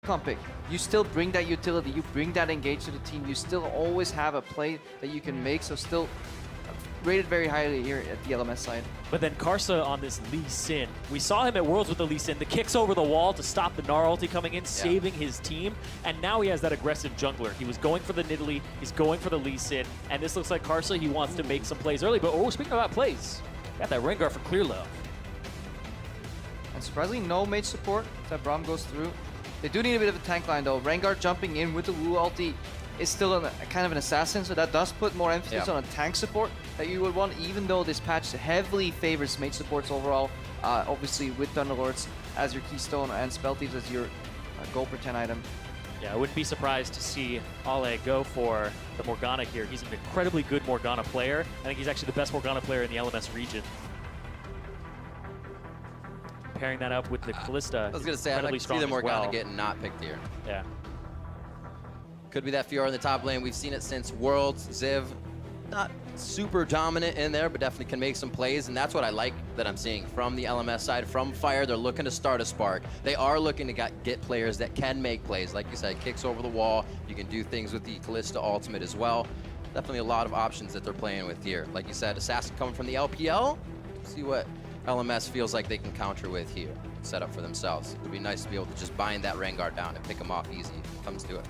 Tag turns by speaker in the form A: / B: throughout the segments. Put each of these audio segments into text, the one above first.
A: pick. You still bring that utility, you bring that engage to the team, you still always have a play that you can make, so still rated very highly here at the LMS side.
B: But then Karsa on this Lee Sin. We saw him at Worlds with the Lee Sin. The kicks over the wall to stop the Gnar ulti coming in, saving his team. And now he has that aggressive jungler. He was going for the Nidalee, he's going for the Lee Sin. And this looks like Karsa, he wants to make some plays early. But speaking about plays, got that Rengar for clear love.
A: And surprisingly, no mage support that Braum goes through. They do need a bit of a tank line though. Rengar jumping in with the Lulu ulti is still a kind of an assassin, so that does put more emphasis on a tank support that you would want, even though this patch heavily favors mage supports overall. Obviously with Thunderlords as your keystone and Spell Thieves as your goal per 10 item.
B: Yeah, I wouldn't be surprised to see Ale go for the Morgana here. He's an incredibly good Morgana player. I think he's actually the best Morgana player in the LMS region. Pairing that up with the Kalista.
C: I was going to say, I'd like to see the Morgana getting not picked here.
B: Yeah.
C: Could be that Fiora in the top lane. We've seen it since Worlds. Ziv, not super dominant in there, but definitely can make some plays, and that's what I like that I'm seeing from the LMS side. From Fire, they're looking to start a spark. They are looking to get players that can make plays. Like you said, kicks over the wall. You can do things with the Kalista ultimate as well. Definitely a lot of options that they're playing with here. Like you said, Assassin coming from the LPL. See what LMS feels like they can counter with here, set up for themselves. It'd be nice to be able to just bind that Rengar down and pick him off easy if it comes to it.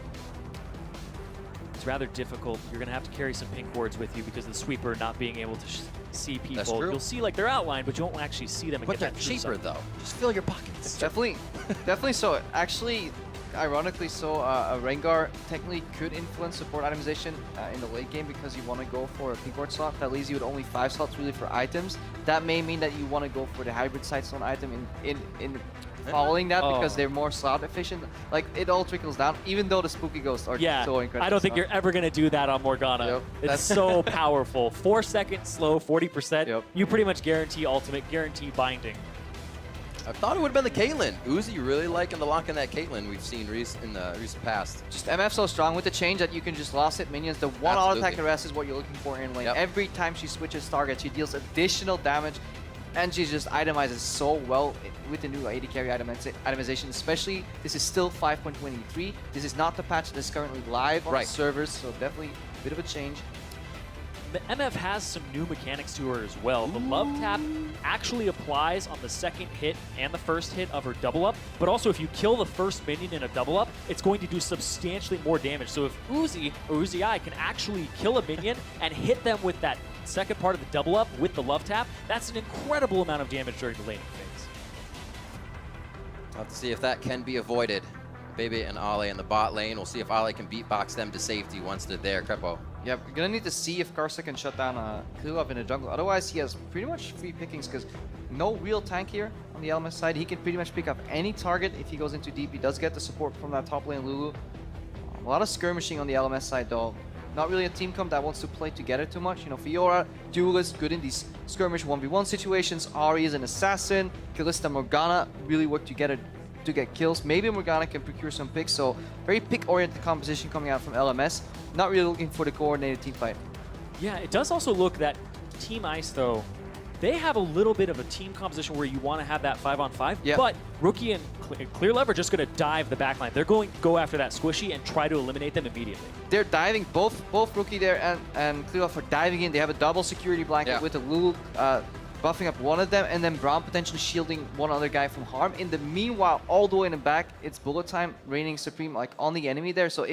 B: It's rather difficult. You're going to have to carry some pink wards with you because of the sweeper not being able to see people.
C: That's true.
B: You'll see like they're outlined, but you won't actually see them. And
C: but
B: get
C: they're cheaper though. Just fill your pockets.
A: Definitely so. Actually, ironically so, a Rengar technically could influence support itemization in the late game because you want to go for a pink ward slot that leaves you with only 5 slots really for items. That may mean that you want to go for the hybrid sightstone item in following that because they're more slot efficient. Like, it all trickles down, even though the spooky ghosts are so incredible.
B: I don't think you're ever going to do that on Morgana.
A: Yep.
B: It's so powerful. 4 seconds slow, 40%.
A: Yep.
B: You pretty much guarantee ultimate, guarantee binding.
C: I thought it would have been the Caitlyn. Uzi really liking the lock in that Caitlyn we've seen in the recent past.
A: Just MF so strong with the change that you can just lost it minions. The one auto attack arrest is what you're looking for in lane.
C: Yep.
A: Every time she switches target, she deals additional damage, and she just itemizes so well with the new AD carry itemization. Especially, this is still 5.23. This is not the patch that is currently live on the servers, so definitely a bit of a change.
B: The MF has some new mechanics to her as well. The love tap actually applies on the second hit and the first hit of her double up, but also if you kill the first minion in a double up, it's going to do substantially more damage. So if Uzi or Uzi can actually kill a minion and hit them with that second part of the double up with the love tap, that's an incredible amount of damage during the laning phase.
C: We'll have to see if that can be avoided. Bebe and Ale in the bot lane. We'll see if Ale can beatbox them to safety once they're there. Crepo.
A: Yeah, we're gonna need to see if Karsa can shut down Klilov in the jungle. Otherwise, he has pretty much free pickings because no real tank here on the LMS side. He can pretty much pick up any target if he goes into deep. He does get the support from that top lane Lulu. A lot of skirmishing on the LMS side though. Not really a team comp that wants to play together too much. You know, Fiora, duelist, good in these skirmish 1v1 situations. Ahri is an assassin. Kalista, Morgana really work together to get kills. Maybe Morgana can procure some picks, so very pick-oriented composition coming out from LMS. Not really looking for the coordinated team fight.
B: Yeah, it does also look that Team Ice, though, they have a little bit of a team composition where you want to have that 5-on-5, but Rookie and Clear Love are just going to dive the backline. They're going to go after that squishy and try to eliminate them immediately.
A: They're diving, both Rookie there and Clear Love are diving in. They have a double security blanket with a Lulu buffing up one of them, and then Braum potentially shielding one other guy from harm. In the meanwhile, all the way in the back, it's bullet time reigning supreme like on the enemy there. So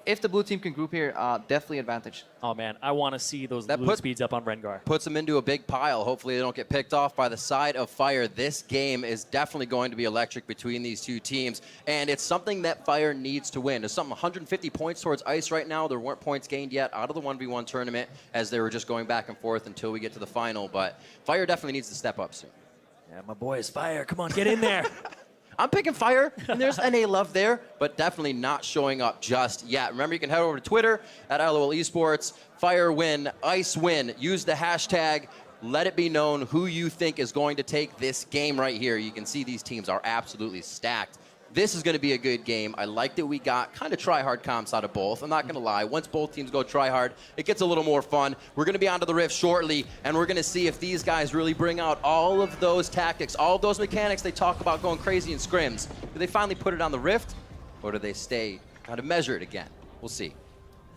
A: if the blue team can group here, definitely advantage.
B: Oh man, I want to see those blue speeds up on Rengar.
C: Puts them into a big pile. Hopefully they don't get picked off by the side of Fire. This game is definitely going to be electric between these two teams, and it's something that Fire needs to win. There's something 150 points towards Ice right now. There weren't points gained yet out of the 1v1 tournament as they were just going back and forth until we get to the final, but Fire definitely needs to step up soon.
B: Yeah, my boy is Fire. Come on, get in there.
C: I'm picking Fire, and there's NA love there, but definitely not showing up just yet. Remember, you can head over to Twitter at LOL Esports. Fire win, Ice win. Use the hashtag. Let it be known who you think is going to take this game right here. You can see these teams are absolutely stacked. This is going to be a good game. I like that we got kind of try-hard comps out of both. I'm not going to lie. Once both teams go try-hard, it gets a little more fun. We're going to be onto the Rift shortly, and we're going to see if these guys really bring out all of those tactics, all of those mechanics they talk about going crazy in scrims. Do they finally put it on the Rift? or do they stay kind of measured again? We'll see.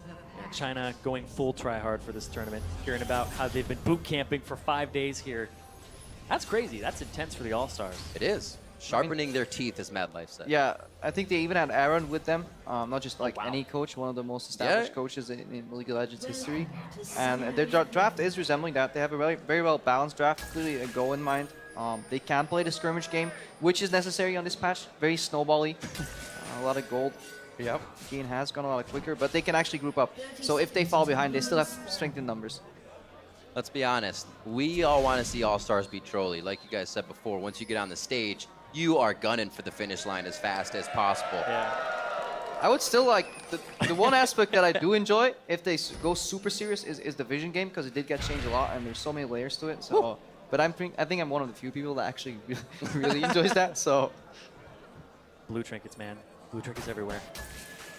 B: Yeah, China going full try hard for this tournament. Hearing about how they've been boot camping for 5 days here. That's crazy. That's intense for the All-Stars.
C: It is. Sharpening their teeth, as Mad Life said.
A: Yeah, I think they even had Aaron with them. Not just like
B: wow.
A: any coach, one of the most established coaches in League of Legends history. And their draft is resembling that. They have a very well balanced draft, clearly a goal in mind. They can play the skirmish game, which is necessary on this patch. Very snowbally. A lot of gold.
C: Yep.
A: Gain has gone a lot quicker, but they can actually group up. So if they fall behind, they still have strength in numbers.
C: Let's be honest. We all want to see All-Stars beat Trolli. Like you guys said before, once you get on the stage, you are gunning for the finish line as fast as possible.
B: Yeah.
A: I would still like, the one aspect that I do enjoy, if they go super serious, is the vision game, because it did get changed a lot, and there's so many layers to it. So, but I think I'm one of the few people that actually really enjoys that. So,
B: Blue trinkets, man. Blue trinkets everywhere.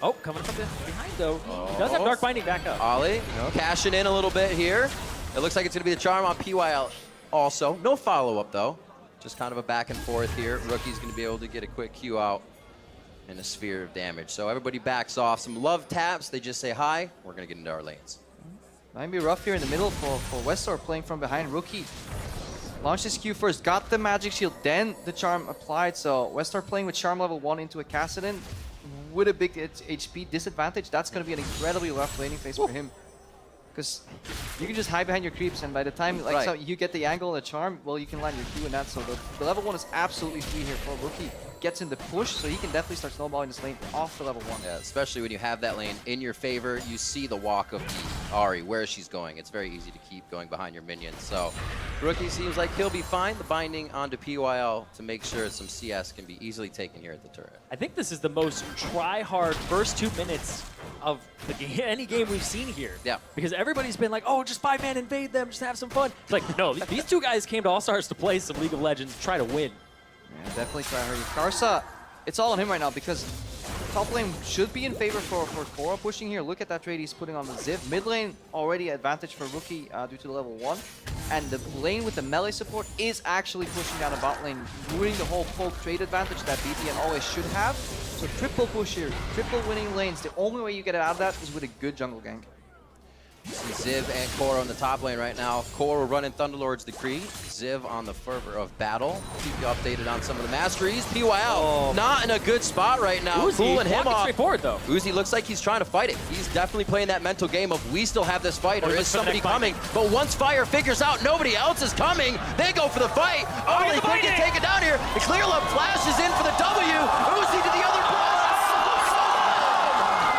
B: Oh, coming from behind, though. He does have Dark Binding back up.
C: Ollie, cashing in a little bit here. It looks like it's going to be the charm on PYL also. No follow-up, though. Just kind of a back and forth here. Rookie's going to be able to get a quick Q out and a sphere of damage. So everybody backs off. Some love taps. They just say hi. We're going to get into our lanes.
A: Might be rough here in the middle for Westar playing from behind. Rookie launched his Q first, got the magic shield, then the charm applied. So Westar playing with charm level 1 into a Kassadin with a big HP disadvantage. That's going to be an incredibly rough laning phase for him. Because you can just hide behind your creeps, and by the time so you get the angle and the charm, well, you can land your Q and that. So the level 1 is absolutely free here for Rookie. Gets in the push, so he can definitely start snowballing this lane off the level 1.
C: Yeah, especially when you have that lane in your favor. You see the walk of the Ahri, where she's going. It's very easy to keep going behind your minions. So Rookie seems like he'll be fine. The binding onto PYL to make sure some CS can be easily taken here at the turret.
B: I think this is the most try-hard first 2 minutes of the game, any game we've seen here.
C: Yeah.
B: Because everybody's been like, oh, just 5-man invade them, just have some fun. It's like, no, these 2 guys came to All-Stars to play some League of Legends, try to win.
A: Yeah, definitely try hard. Karsa, it's all on him right now because top lane should be in favor for Korra pushing here. Look at that trade he's putting on the Ziv. Mid lane already advantage for Rookie due to the level 1. And the lane with the melee support is actually pushing down a bot lane, ruining the whole poke trade advantage that BTN always should have. So triple push here, triple winning lanes. The only way you get out of that is with a good jungle gank.
C: Ziv and Korra on the top lane right now. Korra running Thunderlord's Decree. Ziv on the fervor of battle. Keep you updated on some of the masteries. PYL not in a good spot right now.
B: Uzi,
C: Cooling him off.
B: straightforward, though.
C: Uzi looks like he's trying to fight it. He's definitely playing that mental game of we still have this fight, or is somebody coming? But once Fire figures out nobody else is coming, they go for the fight. Oh, he could get taken down here. The Clear Love flashes in for the W. Uzi to the other block.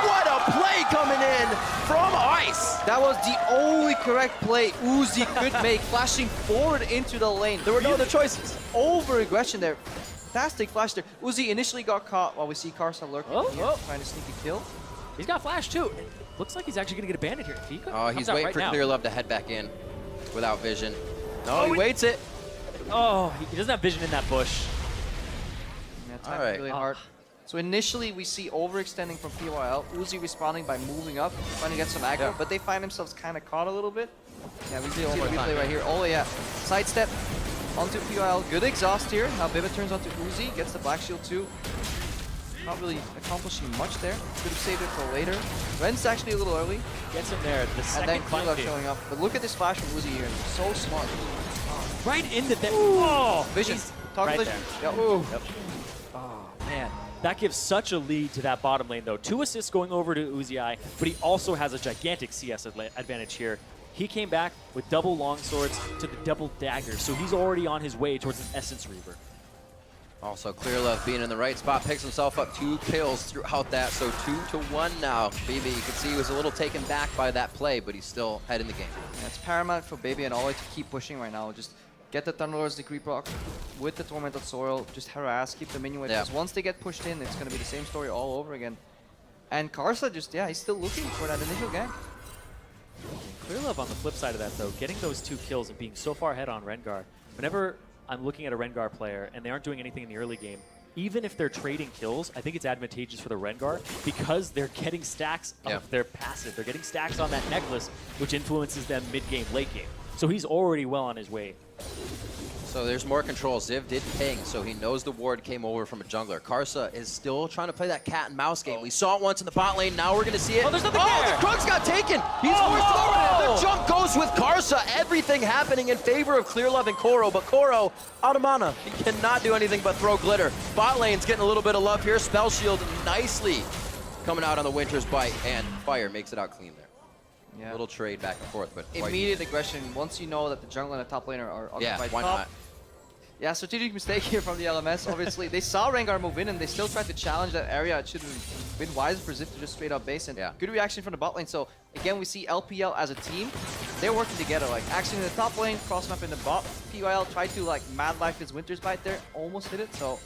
C: What a play coming in from Ice.
A: That was the only correct play Uzi could make, flashing forward into the lane. There were no other choices. Over-aggression there. Fantastic flash there. Uzi initially got caught while we see Karsa lurking here, trying to sneak a kill.
B: He's got flash, too. It looks like he's actually going to get abandoned here. If he
C: Oh, he's waiting for
B: now.
C: Clear Love to head back in without vision. No, he waits it.
B: Oh, he doesn't have vision in that bush.
A: Yeah, timed it really hard. So initially we see overextending from PYL, Uzi responding by moving up, trying to get some aggro, but they find themselves kind of caught a little bit. Yeah, we see the replay right here. Oh yeah, sidestep onto PYL, good exhaust here. Now Biba turns onto Uzi, gets the black shield too. Not really accomplishing much there. Could have saved it for later. Ren's actually a little early.
B: Gets him there. The second
A: And then Clear showing up. But look at this flash from Uzi here. So smart.
B: Right into that. Oh,
A: Vision. Talk
B: right
A: vision.
B: there.
A: Yeah. Ooh.
B: Yep. Oh, man. That gives such a lead to that bottom lane, though. 2 assists going over to Uzi, but he also has a gigantic CS advantage here. He came back with double longswords to the double daggers, so he's already on his way towards an Essence Reaver.
C: Also, Clear Love being in the right spot, picks himself up 2 kills throughout that, so 2-1 now. Baby, you can see he was a little taken back by that play, but he's still ahead in the game.
A: Yeah, it's paramount for Baby and Ollie to keep pushing right now. Just get the Thunderlord's Decree proc with the Tormented Soil, just harass, keep the minion wave. Because once they get pushed in, it's going to be the same story all over again. And Karsa just, yeah, he's still looking for that initial gank.
B: Clear Love on the flip side of that, though, getting those 2 kills and being so far ahead on Rengar. Whenever I'm looking at a Rengar player and they aren't doing anything in the early game, even if they're trading kills, I think it's advantageous for the Rengar because they're getting stacks of their passive. They're getting stacks on that necklace, which influences them mid-game, late game. So he's already well on his way.
C: So there's more control. Ziv did ping, so he knows the ward came over from a jungler. Karsa is still trying to play that cat and mouse game. We saw it once in the bot lane. Now we're going to see it.
B: Oh, there's nothing
C: Oh,
B: there.
C: the Krug's got taken. He's forced forward. The jump goes with Karsa. Everything happening in favor of Clearlove and Koro, but Koro out of mana. He cannot do anything but throw glitter. Bot lane's getting a little bit of love here. Spell shield nicely coming out on the Winter's Bite, and Fire makes it out clean there.
A: Yeah.
C: A little trade back and forth, but quite
A: Immediate aggression. Once you know that the jungle and the top laner are
C: yeah,
A: occupied
C: why
A: top.
C: not?
A: Yeah, strategic mistake here from the LMS. Obviously, they saw Rengar move in and they still tried to challenge that area. It should have been wiser for Ziv to just straight up base. And good reaction from the bot lane. So again, we see LPL as a team. They're working together. Like action in the top lane, cross map in the bot. PYL tried to like mad life his Winter's Bite there, almost hit it. So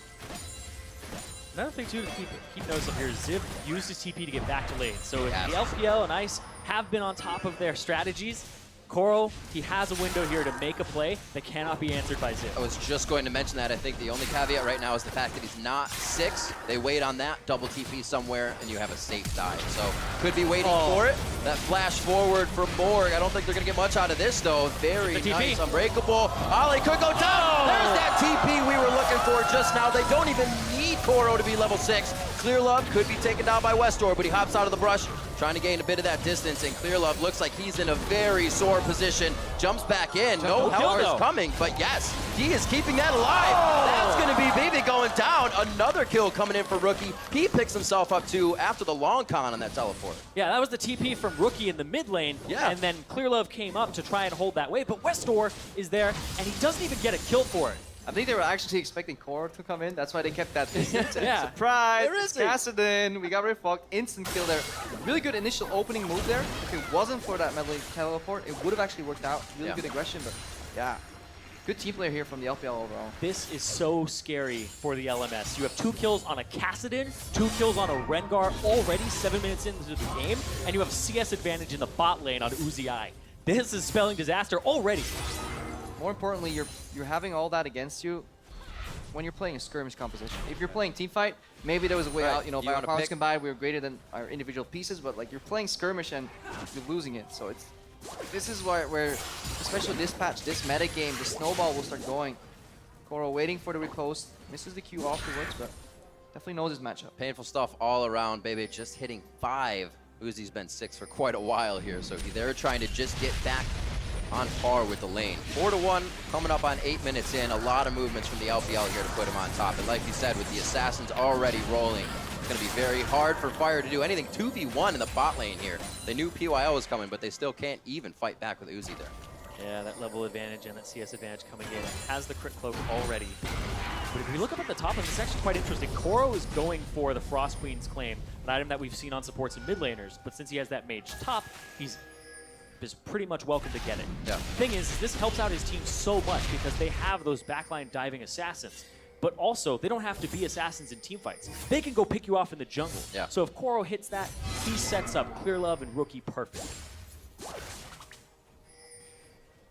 B: Another thing too to keep notice of here is Ziv used his TP to get back to lane. So if
C: Yes.
B: the LPL and Ice have been on top of their strategies, Koro, he has a window here to make a play that cannot be answered by Ziv.
C: I was just going to mention that. I think the only caveat right now is the fact that he's not 6. They wait on that, double TP somewhere, and you have a safe dive. So could be waiting for it. That flash forward from Morg. I don't think they're going to get much out of this, though. Very
B: The TP.
C: nice, unbreakable. Ollie could go down. There's that TP we were looking for just now. They don't even need Koro to be level 6. Clearlove could be taken down by Westor, but he hops out of the brush, trying to gain a bit of that distance, and Clearlove looks like he's in a very sore position. Jumps back in. No
B: kill,
C: power is
B: though.
C: coming, but yes, he is keeping that alive. That's going to be Baby going down. Another kill coming in for Rookie. He picks himself up too after the long con on that teleport.
B: Yeah, that was the TP from Rookie in the mid lane,
C: Yeah.
B: and then Clearlove came up to try and hold that way, but Westor is there, and he doesn't even get a kill for it.
A: I think they were actually expecting Koro to come in. That's why they kept that distance. And
B: Yeah.
A: surprise!
C: There
A: It's
C: is it.
A: Kassadin. We got refucked. Instant kill there. Really good initial opening move there. If it wasn't for that melee teleport, it would have actually worked out. Really
C: Yeah.
A: good aggression, but yeah. Good team player here from the LPL overall.
B: This is so scary for the LMS. You have 2 kills on a Kassadin, 2 kills on a Rengar already 7 minutes into the game, and you have CS advantage in the bot lane on Uzi. This is spelling disaster already.
A: More importantly, you're having all that against you when you're playing a skirmish composition. If you're playing teamfight, maybe there was a way
C: Right.
A: out. You know,
C: You
A: by our
C: wanna
A: powers
C: pick-
A: combined, we were greater than our individual pieces. But like you're playing skirmish and you're losing it. So this is where especially this patch, this meta game, the snowball will start going. Koro waiting for the repost, misses the Q afterwards, but definitely knows his matchup.
C: Painful stuff all around. Baby just hitting 5. Uzi's been 6 for quite a while here, so they're trying to just get back on par with the lane. 4-1 coming up on 8 minutes in. A lot of movements from the LPL here to put him on top. And like you said, with the Assassins already rolling, it's going to be very hard for Fire to do anything. 2v1 in the bot lane here. They knew PYL was coming, but they still can't even fight back with Uzi there.
B: Yeah, that level advantage and that CS advantage coming in. Has the crit cloak already. But if we look up at the top, it's actually quite interesting. Koro is going for the Frost Queen's claim, an item that we've seen on supports and mid laners. But since he has that mage top, he's is pretty much welcome to get it.
C: Yeah.
B: Thing is, this helps out his team so much because they have those backline diving assassins. But also, they don't have to be assassins in teamfights. They can go pick you off in the jungle.
C: Yeah.
B: So if Koro hits that, he sets up Clearlove and Rookie perfect.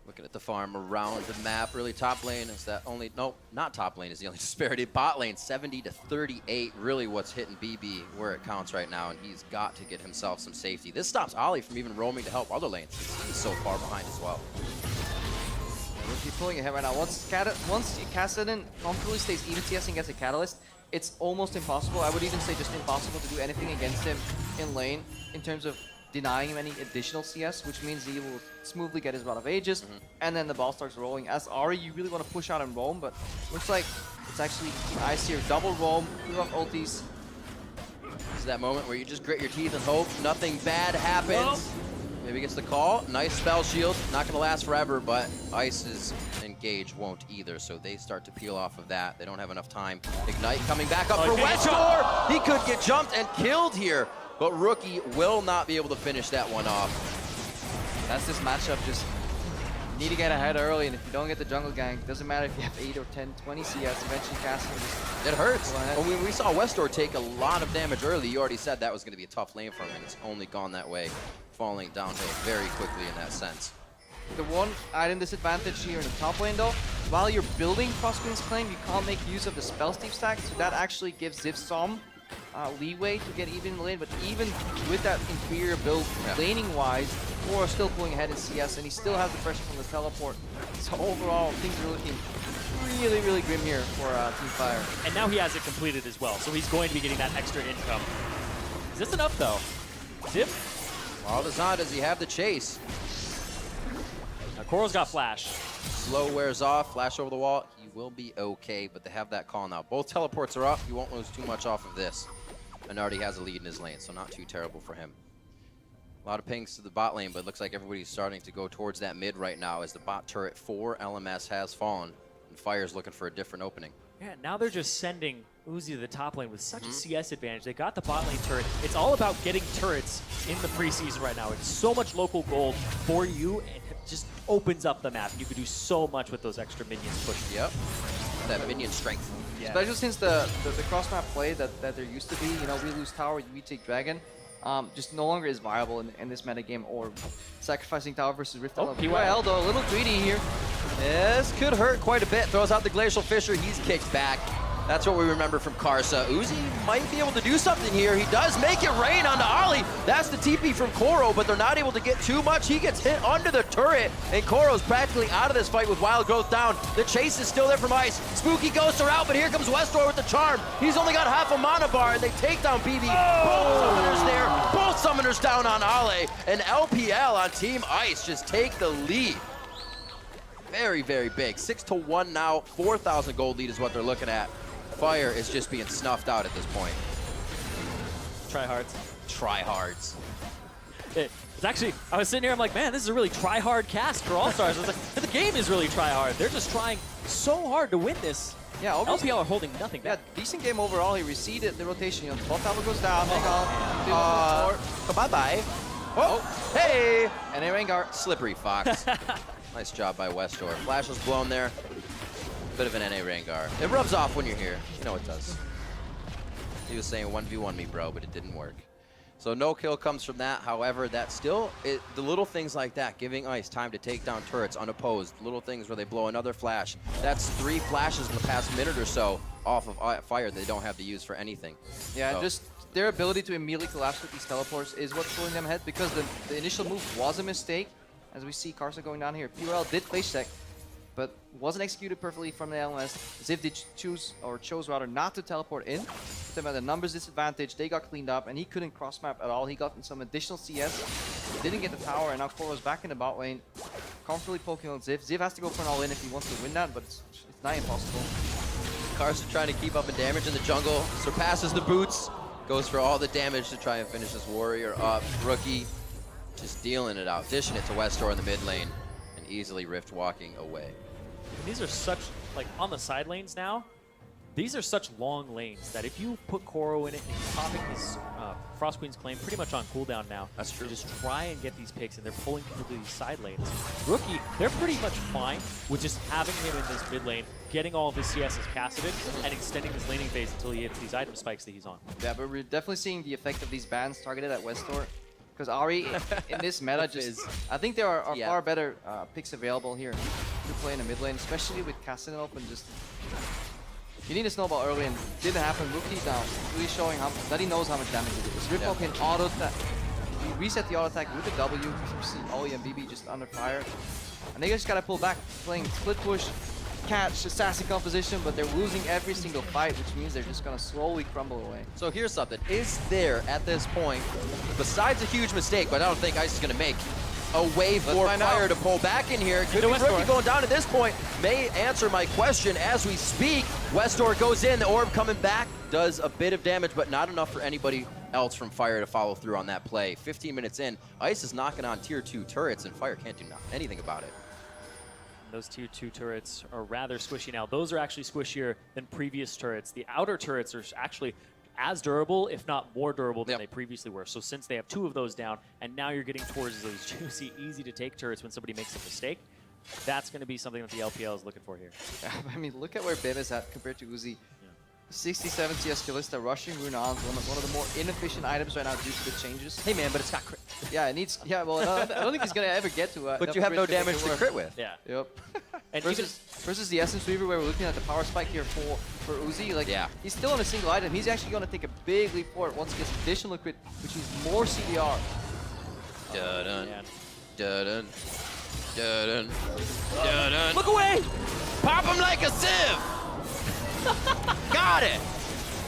C: Looking at the farm around the map, really top lane is that only, no, not top lane is the only disparity. Bot lane 70-38, really what's hitting BB where it counts right now, and he's got to get himself some safety. This stops Ollie from even roaming to help other lanes. He's so far behind as well.
A: Rookie pulling ahead right now. Once Kassadin comfortably stays even CS and gets a Catalyst, it's almost impossible. I would even say just impossible to do anything against him in lane in terms of denying him any additional CS, which means he will smoothly get his Rod of Ages, and then the ball starts rolling. As Ari, you really want to push out and roam, but looks like it's actually Ice here. Double roam, clear off ultis.
C: This is that moment where you just grit your teeth and hope nothing bad happens. Maybe gets the call. Nice spell shield. Not going to last forever, but Ice's engage won't either, so they start to peel off of that. They don't have enough time. Ignite coming back up for Westor. He could get jumped and killed here, but Rookie will not be able to finish that one off.
A: That's this matchup. Just need to get ahead early, and if you don't get the jungle gank, doesn't matter if you have 8 or 10, 20 CS, eventually Kassadin just
C: It hurts.
A: Go ahead.
C: When we saw Westor take a lot of damage early, you already said that was going to be a tough lane for him, and it's only gone that way, falling downhill very quickly in that sense.
A: The one item disadvantage here in the top lane though, while you're building Frost Queen's Claim, you can't make use of the spell steep stack, so that actually gives Ziv some leeway to get even in the lane, but even with that inferior build, laning wise, Koro still pulling ahead in CS, and he still has the pressure from the teleport. So overall, things are looking really, really grim here for Team Fire.
B: And now he has it completed as well, so he's going to be getting that extra income. Is this enough, though? Zip?
C: All that's on, does he have the chase?
B: Now, Koro's got flash.
C: Slow wears off, flash over the wall. He will be okay, but they have that call now. Both teleports are up. He won't lose too much off of this. And already has a lead in his lane, so not too terrible for him. A lot of pings to the bot lane, but it looks like everybody's starting to go towards that mid right now as the bot turret for LMS has fallen, and Fire's looking for a different opening.
B: Yeah, now they're just sending Uzi to the top lane with such a CS advantage. They got the bot lane turret. It's all about getting turrets in the preseason right now. It's so much local gold for you, and it just opens up the map. You can do so much with those extra minions pushing.
C: Yep, that minion strength.
B: Yeah.
A: Especially since the cross-map play that there used to be, you know, we lose tower, we take dragon, just no longer is viable in this metagame, or sacrificing tower versus Rift.
B: Oh,
A: PYL though, a little greedy here.
C: This could hurt quite a bit. Throws out the Glacial Fissure. He's kicked back. That's what we remember from Karsa. Uzi might be able to do something here. He does make it rain onto Ollie. That's the TP from Koro, but they're not able to get too much. He gets hit under the turret, and Koro's practically out of this fight with Wild Growth down. The chase is still there from Ice. Spooky Ghosts are out, but here comes Westor with the charm. He's only got half a mana bar, and they take down BB. Both summoners there. Both summoners down on Ale, and LPL on Team Ice just take the lead. Very, very big. 6-1 now. 4,000 gold lead is what they're looking at. Fire is just being snuffed out at this point.
B: Tryhards.
C: Tryhards.
B: It's actually, I was sitting here, I'm like, man, this is a really try-hard cast for All-Stars. I was like, the game is really try-hard. They're just trying so hard to win this.
A: Yeah, obviously.
B: LPL are holding nothing
A: Yeah,
B: back.
A: decent game overall. He receded the rotation. You know, bot tower goes down. Hang on.
C: Bye-bye. Oh, hey!
A: And a Rengar.
C: Slippery Fox. Nice job by Westor. Flash was blown there. Bit of an NA Rengar. It rubs off when you're here. You know it does. He was saying 1v1 me, bro, but it didn't work. So no kill comes from that. However, that still, the little things like that, giving Ice time to take down turrets unopposed, little things where they blow another flash. That's 3 flashes in the past minute or so off of Fire they don't have to use for anything.
A: Yeah,
C: So-
A: just their ability to immediately collapse with these teleports is what's pulling them ahead, because the initial move was a mistake. As we see Karsa going down here. PUL did place check, but wasn't executed perfectly from the LMS. Ziv did chose rather not to teleport in. Put them at a numbers disadvantage. They got cleaned up, and he couldn't cross map at all. He got in some additional CS. Didn't get the tower, and now Koro's back in the bot lane, comfortably poking on Ziv. Ziv has to go for an all-in if he wants to win that, but it's not impossible.
C: Karsa trying to keep up in damage in the jungle, surpasses the boots, goes for all the damage to try and finish this warrior up. Rookie just dealing it out, dishing it to Westor in the mid lane, and easily Rift walking away.
B: And these are such, like, on the side lanes now, these are such long lanes that if you put Koro in it and he's popping his Frost Queen's Claim pretty much on cooldown now,
C: That's true.
B: to just try and get these picks, and they're pulling people to these side lanes. Rookie, they're pretty much fine with just having him in this mid lane, getting all of his CSs casted, and extending his laning phase until he hits these item spikes that he's on.
A: Yeah, but we're definitely seeing the effect of these bans targeted at Westor. Because Ari, in this meta, I think there are far better picks available here to play in the mid lane, especially with Cassidy open. Just you need a snowball early, and didn't happen. Rookie's now really showing that he knows how much damage it is. Ripple can auto attack. You reset the auto attack with the W. You see Ollie and BB just under fire, and they just gotta pull back, playing split push, catch, assassin composition, but they're losing every single fight, which means they're just gonna slowly crumble away.
C: So here's something. Is there, at this point, besides a huge mistake, but I don't think Ice is going to make, a way for Fire to pull back in here? Could be Rookie going down at this point. May answer my question as we speak. Westor goes in, the orb coming back, does a bit of damage, but not enough for anybody else from Fire to follow through on that play. 15 minutes in, Ice is knocking on tier 2 turrets, and Fire can't do anything about it.
B: Those tier 2 turrets are rather squishy now. Those are actually squishier than previous turrets. The outer turrets are actually as durable, if not more durable than they previously were. So since they have 2 of those down, and now you're getting towards those juicy, easy to take turrets when somebody makes a mistake, that's going to be something that the LPL is looking for here.
A: I mean, look at where Bim is at compared to Uzi. 67 CS Kalista, rushing Rune on one of the more inefficient items right now due to the changes.
B: Hey man, but it's got crit.
A: Yeah, it needs. Yeah, well, I don't think he's gonna ever get to.
C: But you have no damage to crit with.
B: Yeah.
A: Yep.
B: And
A: versus the Essence Weaver, where we're looking at the power spike here for Uzi. Like, he's still on a single item. He's actually gonna take a big leap forward once he gets additional crit, which means more CDR.
C: Dun-dun. Dun-dun. Dun-dun. Dun-dun.
B: Look away!
C: Pop him like a sieve! Got it!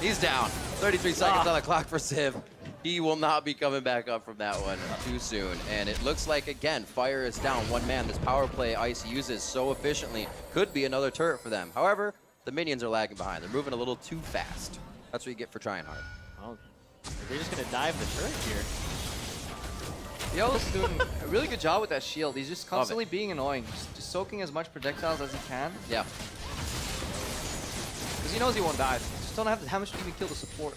C: He's down. 33 seconds on the clock for Civ. He will not be coming back up from that one too soon. And it looks like, again, Fire is down. One man. This power play Ice uses so efficiently could be another turret for them. However, the minions are lagging behind. They're moving a little too fast. That's what you get for trying hard.
B: Well, they're just going to dive the turret here.
A: Yo's doing a really good job with that shield. He's just constantly being annoying. Just soaking as much projectiles as he can.
C: Yeah.
A: Because he knows he won't die. Just don't have the damage to even kill the support.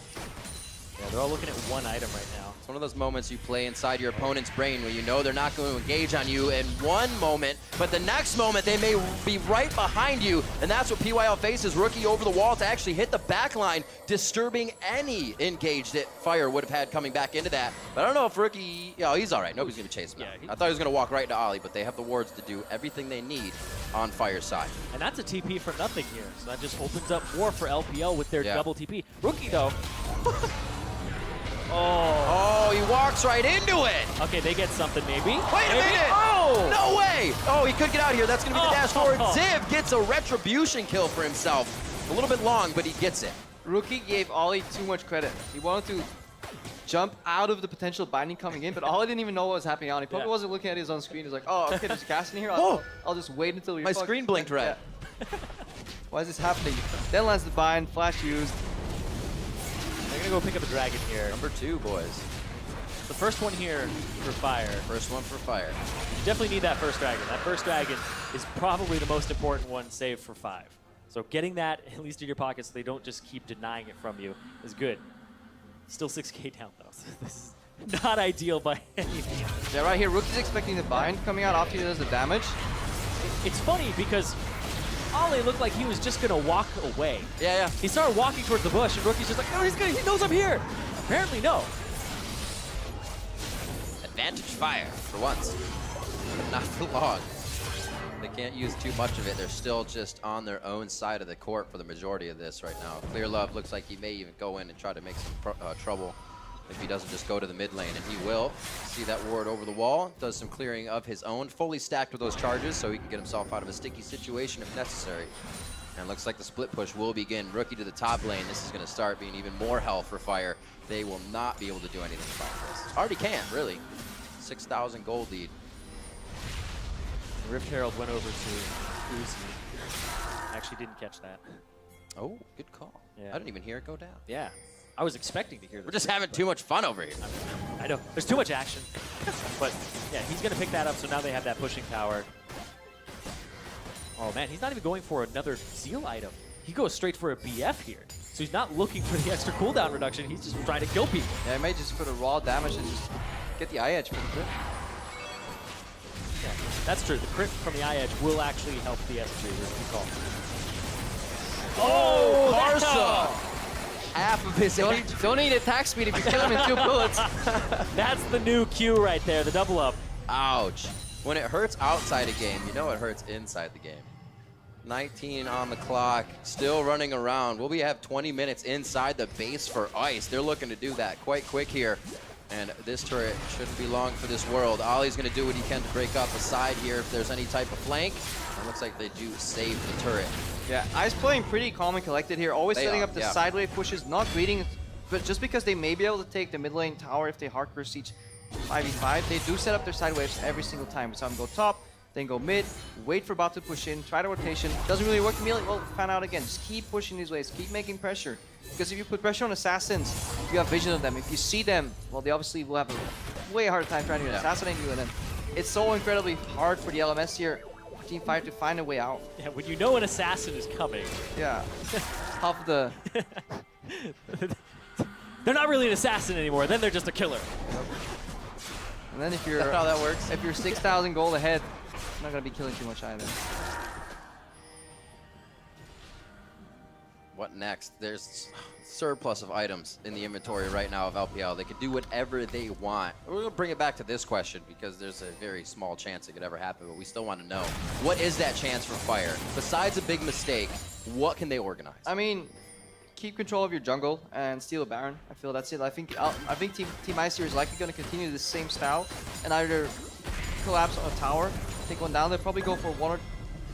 B: Yeah, they're all looking at one item right now.
C: It's one of those moments you play inside your opponent's brain where you know they're not going to engage on you in one moment, but the next moment they may be right behind you, and that's what PYL faces. Rookie over the wall to actually hit the back line, disturbing any engage that Fire would have had coming back into that. But I don't know if Rookie, he's all right. Nobody's going to chase him out. I thought he was going to walk right into Ollie, but they have the wards to do everything they need on Fire's side.
B: And that's a TP for nothing here, so that just opens up more for LPL with their double TP. Rookie, though.
C: Oh, he walks right into it.
B: Okay, they get something maybe.
C: Wait a minute.
B: Oh!
C: No way. Oh, he could get out here. That's going to be the dash forward. Ziv gets a retribution kill for himself. A little bit long, but he gets it.
A: Rookie gave Ollie too much credit. He wanted to jump out of the potential binding coming in, but Ollie didn't even know what was happening out. He probably wasn't looking at his own screen. He's like, oh, okay, there's a cast in here. I'll just wait until we
C: My screen blinked red.
A: Yeah. Why is this happening? Then lands the bind, flash used.
B: They're going to go pick up a dragon here.
C: Number 2, boys.
B: The first one here for Fire.
C: First one for Fire.
B: You definitely need that first dragon. That first dragon is probably the most important one saved for 5. So getting that at least in your pocket so they don't just keep denying it from you is good. Still 6k down though. So this is not ideal by any means.
A: Yeah, right here, Rookie's expecting the bind coming out after he does the damage.
B: It's funny because Ollie looked like he was just going to walk away.
C: Yeah.
B: He started walking towards the bush and Rookie's just like, no, he knows I'm here. Apparently no.
C: Advantage Fire for once, but not for long. They can't use too much of it. They're still just on their own side of the court for the majority of this right now. Clear Love looks like he may even go in and try to make some trouble if he doesn't just go to the mid lane, and he will. See that ward over the wall, does some clearing of his own, fully stacked with those charges so he can get himself out of a sticky situation if necessary. And looks like the split push will begin. Rookie to the top lane. This is going to start being even more hell for Fire. They will not be able to do anything about this. Already can, really. 6,000 gold lead.
B: Rift Herald went over to Uzi. Actually didn't catch that.
C: Oh, good call.
B: Yeah.
C: I didn't even hear it go down.
B: Yeah. I was expecting to hear that.
C: We're just having too much fun over here.
B: I know. There's too much action. But, yeah, he's going to pick that up, so now they have that pushing power. Oh, man, he's not even going for another Seal item. He goes straight for a BF here. So he's not looking for the extra cooldown reduction. He's just trying to kill people.
A: Yeah, he may just for the raw damage and just get the eye edge for the crit.
B: Yeah, that's true. The crit from the eye edge will actually help the S3. Good call.
C: Oh, Karsa! Half of his
A: Don't need attack speed if you kill him in 2 bullets.
B: That's the new Q right there, the double up.
C: Ouch. When it hurts outside a game, you know it hurts inside the game. 19 on the clock, still running around. Will we have 20 minutes inside the base for Ice? They're looking to do that quite quick here. And this turret shouldn't be long for this world. Ollie's going to do what he can to break off the side here if there's any type of flank. It looks like they do save the turret.
A: Yeah, Ice playing pretty calm and collected here, always setting up the sideway pushes, not greeting, but just because they may be able to take the mid lane tower if they hardcore siege 5v5, they do set up their side waves every single time. We saw them go top, then go mid, wait for bot to push in, try the rotation. Doesn't really work immediately, well, fan out again. Just keep pushing these waves, keep making pressure. Because if you put pressure on assassins, you have vision of them. If you see them, well, they obviously will have a way harder time trying to assassinate you, and then it's so incredibly hard for the LMS here, Team 5, to find a way out.
B: Yeah, when you know an assassin is coming.
A: Yeah. Half of the...
B: They're not really an assassin anymore, then they're just a killer.
A: And then if you're...
C: That's how that works.
A: If you're 6,000 gold ahead, you're not going to be killing too much either.
C: What next? There's surplus of items in the inventory right now of LPL. They can do whatever they want. We're going to bring it back to this question because there's a very small chance it could ever happen, but we still want to know. What is that chance for Fire? Besides a big mistake, what can they organize?
A: I mean, keep control of your jungle and steal a Baron. I feel that's it. I think Team Ice here is likely going to continue the same style and either collapse on a tower, take one down. They'll probably go for one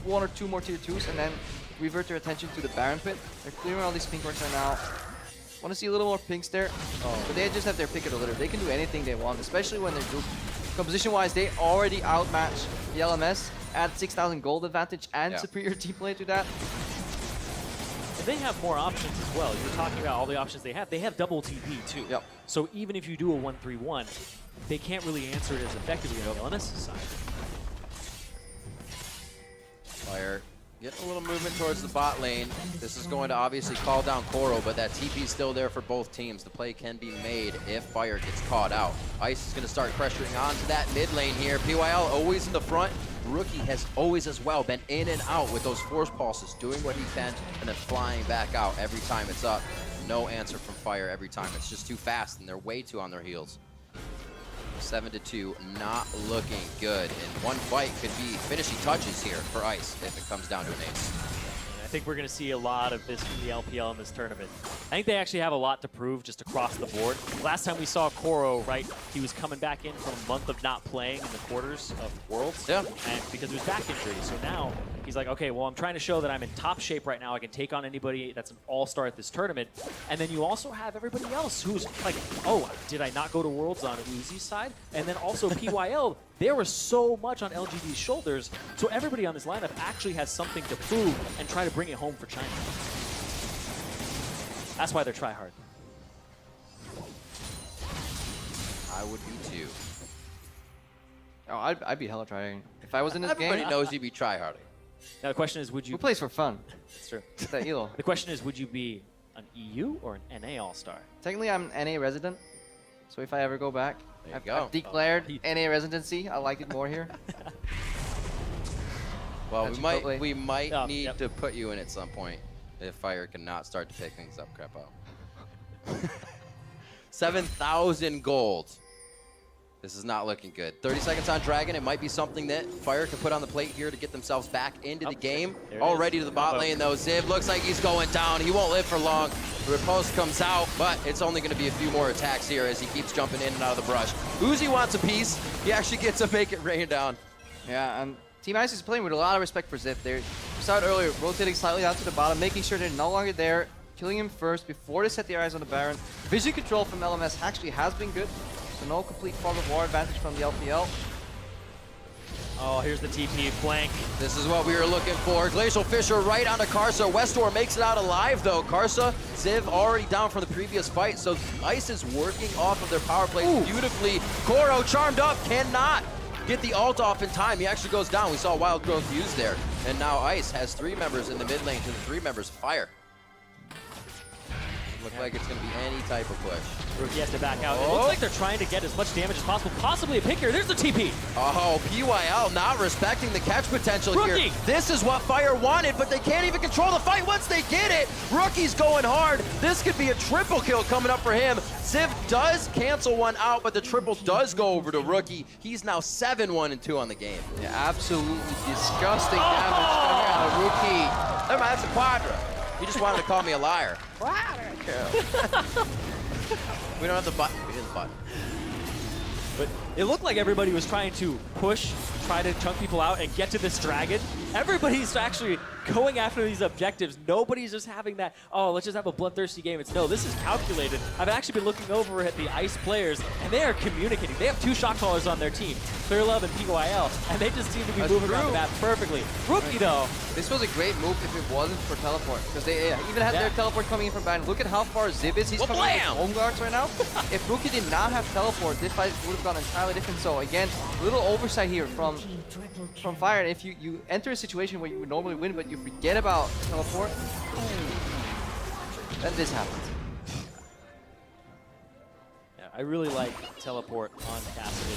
A: 1 or 2 more tier 2s and then revert their attention to the Baron pit. They're clearing all these pink wards right now. Want to see a little more pinks there, but they just have their pick of the litter. They can do anything they want, especially when they're grouped. Composition-wise, they already outmatch the LMS at 6,000 gold advantage and superior team play to that.
B: And they have more options as well. You're talking about all the options they have. They have double TP too.
A: Yep.
B: So even if you do a 1-3-1, they can't really answer it as effectively on the LMS side.
C: Fire getting a little movement towards the bot lane. This is going to obviously call down Koro, but that TP is still there for both teams. The play can be made if Fire gets caught out. Ice is going to start pressuring onto that mid lane here. PYL always in the front. Rookie has always as well been in and out with those force pulses, doing what he can and then flying back out every time it's up. No answer from Fire every time. It's just too fast and they're way too on their heels. 7-2, not looking good. And one fight could be finishing touches here for Ice if it comes down to an ace.
B: I think we're going to see a lot of this from the LPL in this tournament. I think they actually have a lot to prove just across the board. Last time we saw Koro, right, he was coming back in from a month of not playing in the quarters of Worlds.
C: Yeah.
B: And because of his back injury. So now he's like, okay, well, I'm trying to show that I'm in top shape right now. I can take on anybody that's an all-star at this tournament. And then you also have everybody else who's like, oh, did I not go to Worlds on Uzi's side? And then also PYL, there was so much on LGD's shoulders. So everybody on this lineup actually has something to prove and try to bring it home for China. That's why they're tryhard.
C: I would be too.
A: Oh, I'd be hella trying. If I was in this
C: Everybody
A: game,
C: knows you'd be tryharding.
B: Now the question is, would you...
A: who plays for fun?
B: That's true.
A: It's that elo.
B: The question is, would you be an EU or an NA All-Star?
A: Technically, I'm an NA resident, so if I ever go back,
C: There you
A: I've
C: go.
A: declared NA residency. I like it more here.
C: Well,
A: That's
C: we might
B: Oh,
C: need
B: yep.
C: to put you in at some point if Fire cannot start to pick things up, Crepo. 7,000 gold. This is not looking good. 30 seconds on Dragon. It might be something that Fire can put on the plate here to get themselves back into the game.
B: There it
C: Already
B: is.
C: to the bot lane, though. Ziv looks like he's going down. He won't live for long. The riposte comes out, but it's only going to be a few more attacks here as he keeps jumping in and out of the brush. Uzi wants a piece. He actually gets to make it rain down.
A: Yeah, and Team Ice is playing with a lot of respect for Ziv. They started earlier, rotating slightly down to the bottom, making sure they're no longer there, killing him first before they set their eyes on the Baron. Vision control from LMS actually has been good, so no complete fog of war advantage from the LPL.
B: Oh, here's the TP flank.
C: This is what we were looking for. Glacial Fissure right onto Karsa. Westor makes it out alive, though. Karsa, Ziv already down from the previous fight, so Ice is working off of their power play beautifully. Koro charmed up, cannot get the ult off in time. He actually goes down. We saw Wild Growth used there. And now Ice has 3 members in the mid lane to the 3 members of Fire. Look like it's going to be any type of push.
B: Rookie has to back out. It
C: Oh.
B: looks like they're trying to get as much damage as possible. Possibly a pick here. There's the TP.
C: Oh, PYL not respecting the catch potential here.
B: Rookie!
C: This is what Fire wanted, but they can't even control the fight once they get it. Rookie's going hard. This could be a triple kill coming up for him. Ziv does cancel one out, but the triple does go over to Rookie. He's now 7-1-2 on the game.
A: Yeah, absolutely disgusting damage coming out of Rookie.
C: Never mind, that's a quadra. He just wanted to call me a liar. We don't have the button. We did the button.
B: But it looked like everybody was trying to push, try to chunk people out, and get to this dragon. Everybody's actually going after these objectives. Nobody's just having that, oh, let's just have a bloodthirsty game. It's no, this is calculated. I've actually been looking over at the Ice players, and they are communicating. They have 2 shot callers on their team, Clearlove and PYL, and they just seem to be
A: That's
B: moving around
A: true.
B: the map perfectly. Rookie, though,
A: This was a great move if it wasn't for teleport, because they even had their teleport coming in from Baron. Look at how far Ziv is. He's coming in with home guards right now. If Rookie did not have teleport, this fight would have gone entirely different. So again, a little oversight here from Fire. And if you enter a situation where you would normally win, but you forget about teleport, then this happens.
B: yeah, I really like teleport on Cassidy.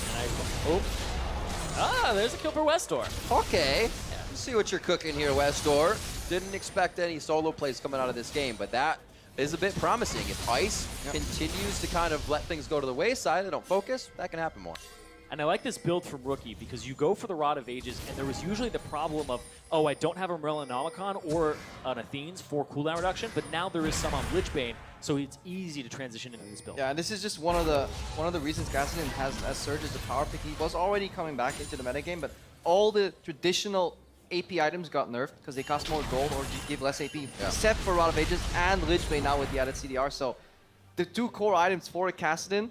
B: And there's a kill for Westor.
C: Okay. See what you're cooking here, Westor. Didn't expect any solo plays coming out of this game, but that is a bit promising. If Ice continues to kind of let things go to the wayside, they don't focus, that can happen more.
B: And I like this build from Rookie because you go for the Rod of Ages, and there was usually the problem of, oh, I don't have a Morellonomicon or an Athenes for cooldown reduction, but now there is some on Lichbane, so it's easy to transition into this build.
A: Yeah, and this is just one of the reasons Gaston has as Surge as the power pick. He was already coming back into the metagame, but all the traditional AP items got nerfed because they cost more gold or give less AP,
C: Yeah.
A: except for Rod of Ages and Lich Bane now with the added CDR. So the 2 core items for a Kassadin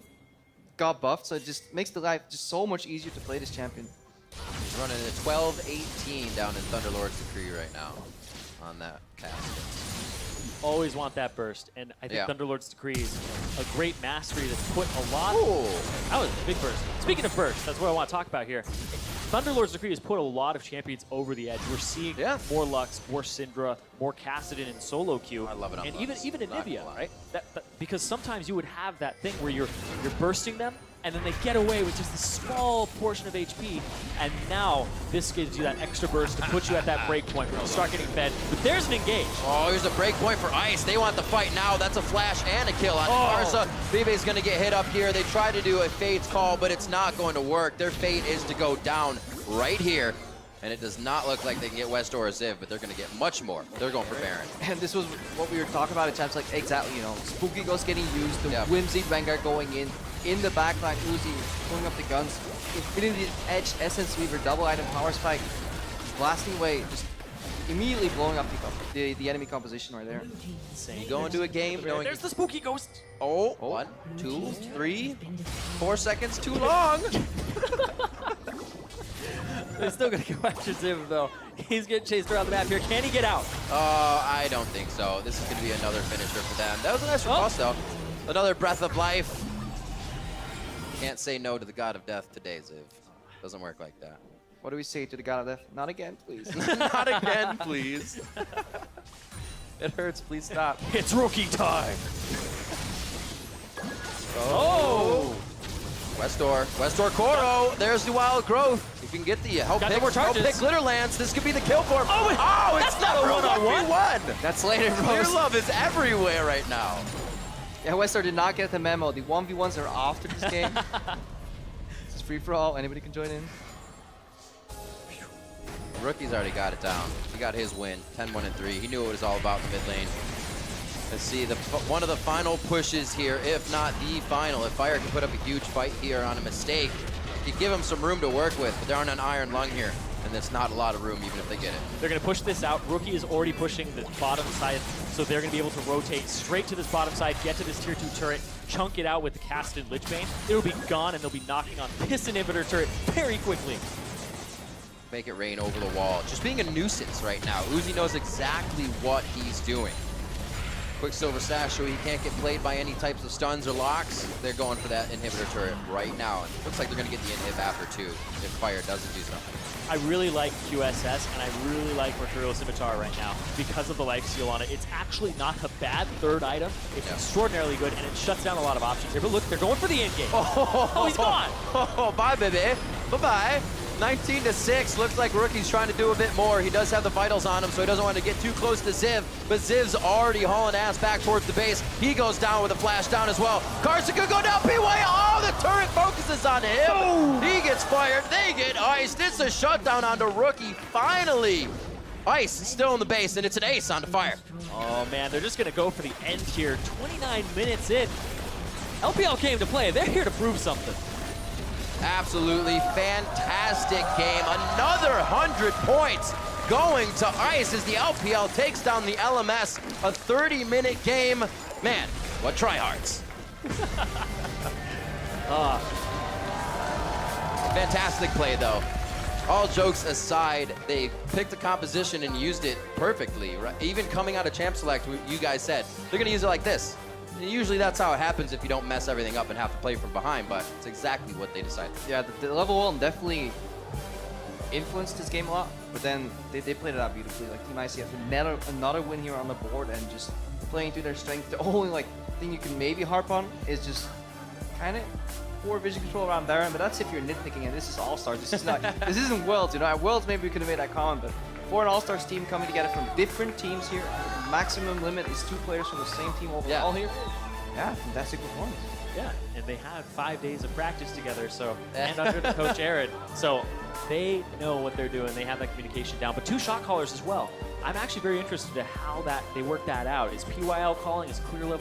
A: got buffed, so it just makes the life just so much easier to play this champion.
C: He's running a 12-18 down in Thunderlord's Decree right now on that cast.
B: Always want that burst, and I think
C: Yeah.
B: Thunderlord's Decree is a great mastery that's put a lot.
C: Ooh.
B: That was a big burst. Speaking of burst, that's what I want to talk about here. Thunderlord's Decree has put a lot of champions over the edge. We're seeing more Lux, more Syndra, more Kassadin in solo queue.
C: I love it on
B: and
C: Lux,
B: even
C: not gonna
B: Anivia,
C: lie.
B: right? Because sometimes you would have that thing where you're bursting them, and then they get away with just a small portion of HP, and now this gives you that extra burst to put you at that break point where you start getting fed. But there's an engage.
C: Oh, here's a break point for Ice. They want the fight now. That's a flash and a kill on Karsa. Bebe's going to get hit up here. They try to do a Fate's call, but it's not going to work. Their fate is to go down right here. And it does not look like they can get West or a Ziv, but they're going to get much more. They're going for Baron.
A: And this was what we were talking about at times, like exactly, you know, Spooky Ghost getting used, the Whimsy Vanguard going in the backline, Uzi pulling up the guns, Infinity Edge, Essence Weaver, double item, Power Spike, blasting away, just immediately blowing up the enemy composition right there.
C: You go into a game knowing...
B: There's the Spooky Ghost.
C: Oh, 1, 2, 3, 4 seconds too long.
B: They're still going to go after Ziv, though. He's getting chased around the map here. Can he get out?
C: I don't think so. This is going to be another finisher for them. That was a nice cross, though. Another breath of life. Can't say no to the God of Death today, Ziv. Doesn't work like that.
A: What do we say to the God of Death? Not again, please.
C: Not again, please. It hurts. Please stop.
B: It's rookie time.
C: Oh! Westor Koro. There's the wild growth. You can get the help pick Glitterlands. This could be the kill for him. Oh, it's not a one-on-one.
A: That's later, bro.
C: Clear love is everywhere right now.
A: Yeah, Westar did not get the memo. The 1v1s are after this game. This is free for all. Anybody can join in.
C: Rookie's already got it down. He got his win, 10-1-3. He knew what it was all about in the mid lane. Let's see, one of the final pushes here, if not the final. If Fire can put up a huge fight here on a mistake, he could give him some room to work with, but they're on an iron lung here, and there's not a lot of room even if they get it.
B: They're going to push this out. Rookie is already pushing the bottom side, so they're going to be able to rotate straight to this bottom side, get to this tier 2 turret, chunk it out with the Kassadin Lich Bane. It'll be gone, and they'll be knocking on this inhibitor turret very quickly.
C: Make it rain over the wall. Just being a nuisance right now. Uzi knows exactly what he's doing. Quicksilver Sash, so he can't get played by any types of stuns or locks. They're going for that inhibitor turret right now. And it looks like they're going to get the inhib after too, if Fire doesn't do something.
B: I really like QSS, and I really like Mercurial Scimitar right now because of the life steal on it. It's actually not a bad third item. It's extraordinarily good, and it shuts down a lot of options here. But look, they're going for the end game. Oh, he's gone.
C: Oh, bye, baby. Bye-bye. 19-6. Looks like Rookie's trying to do a bit more. He does have the vitals on him, so he doesn't want to get too close to Ziv. But Ziv's already hauling ass back towards the base. He goes down with a flash down as well. Karsa could go down. PY. Oh, the turret focuses on him. Oh. He gets fired. They get iced. It's a shutdown onto Rookie. Finally. Ice is still in the base, and it's an ace onto Fire.
B: Oh, man, they're just going to go for the end here. 29 minutes in. LPL came to play. They're here to prove something.
C: Absolutely fantastic game. Another 100 points going to Ice as the LPL takes down the LMS. A 30-minute game. Man, what tryhards. Fantastic play, though. All jokes aside, they picked the composition and used it perfectly. Right? Even coming out of Champ Select, you guys said, they're going to use it like this. And usually that's how it happens if you don't mess everything up and have to play from behind, but it's exactly what they decided.
A: Yeah, the level 1 definitely influenced this game a lot, but then they played it out beautifully. Like Team IC has another win here on the board and just playing to their strength. The only thing you can maybe harp on is just kind of poor vision control around Baron, but that's if you're nitpicking, and this is All-Stars. This is not, this isn't Worlds, you know. At Worlds maybe we could have made that comment, but for an All-Stars team coming together from different teams here, the maximum limit is 2 players from the same team overall here. Yeah, fantastic performance.
B: Yeah, and they had 5 days of practice together, so and under the coach Aaron, so they know what they're doing. They have that communication down, but 2 shot callers as well. I'm actually very interested in how they work that out. Is PYL calling? Is clear level?